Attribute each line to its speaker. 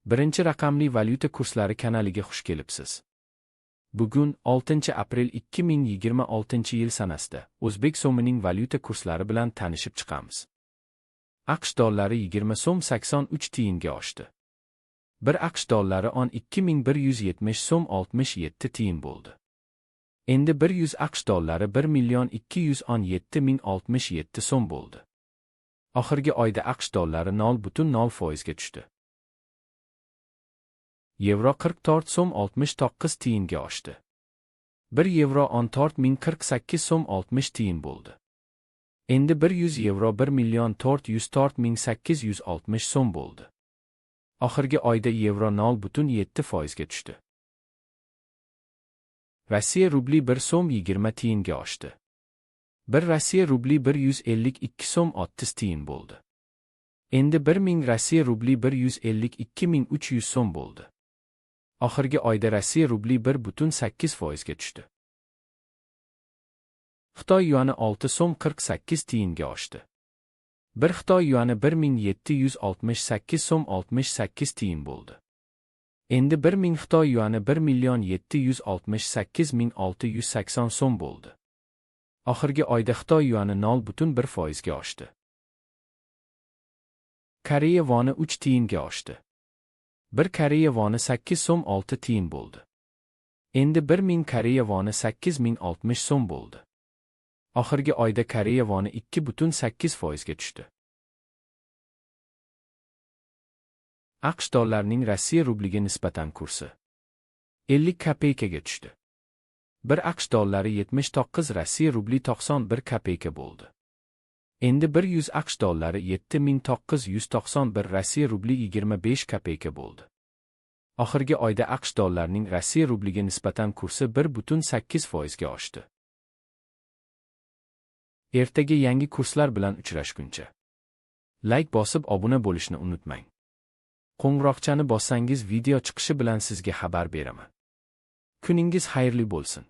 Speaker 1: Birinchi raqamli valyuta kurslari kanaliga xush kelibsiz. Bugun 6 aprel 2026 yil sanasida O'zbek so'mining valyuta kurslari bilan tanishib chiqamiz. AQSh dollari 20 so'm 83 tiyinga oshdi. 1 AQSh dollari 2170 so'm 67 tiyin bo'ldi. Endi 100 AQSh dollari 1,217,067 so'm bo'ldi. Oxirgi oyda AQSh dollari 0,0% ga tushdi. Yevro 44 so'm 69 tiyinga oshdi. 1 yevro 1048 so'm 60 tiyin bo'ldi. Endi 100 yevro 1,404,860 so'm bo'ldi. Oxirgi oyda yevro 0,7% ga tushdi. Rossiya rubli 1 so'm 20 tiyinga oshdi. 1 Rossiya rubli 152 so'm 30 tiyin bo'ldi. Endi 1000 Rossiya rubli 152,300 so'm bo'ldi. Oxirgi oyda Rossiya rubli 1,8% ga tushdi. Xitoy yuani 6 so'm 48 tiyinga oshdi. 1 Xitoy yuani 1768 so'm 68 tiyin bo'ldi. Endi 1000 Xitoy yuani 1,768,680 so'm bo'ldi. Oxirgi oyda Xitoy yuani 0,1% ga oshdi. Koreya voni 3 tiyinga oshdi. 1 Koreya voni 8 so'm 6 tiyin bo'ldi. Endi 1000 Koreya voni 8060 so'm bo'ldi. Oxirgi oyda Koreya voni 2,8% ga tushdi. AQSh dollarining Rossiya rubliga nisbatan kursi 50 kopeykaga tushdi. 1 AQSh dollari 79 Rossiya rubli 91 kopeyka bo'ldi. Endi 100 AQSh dollari 7991 Rossiya rubli 25 kopeyka bo'ldi. Oxirgi oyda AQSh dollarining Rossiya rubliga nisbatan kursi 1,8% ga oshdi. Ertaga yangi kurslar bilan uchrashguncha like bosib obuna bo'lishni unutmang. Qo'ng'iroqchani bossangiz video chiqishi bilan sizga xabar beraman. Kuningiz xayrli bo'lsin.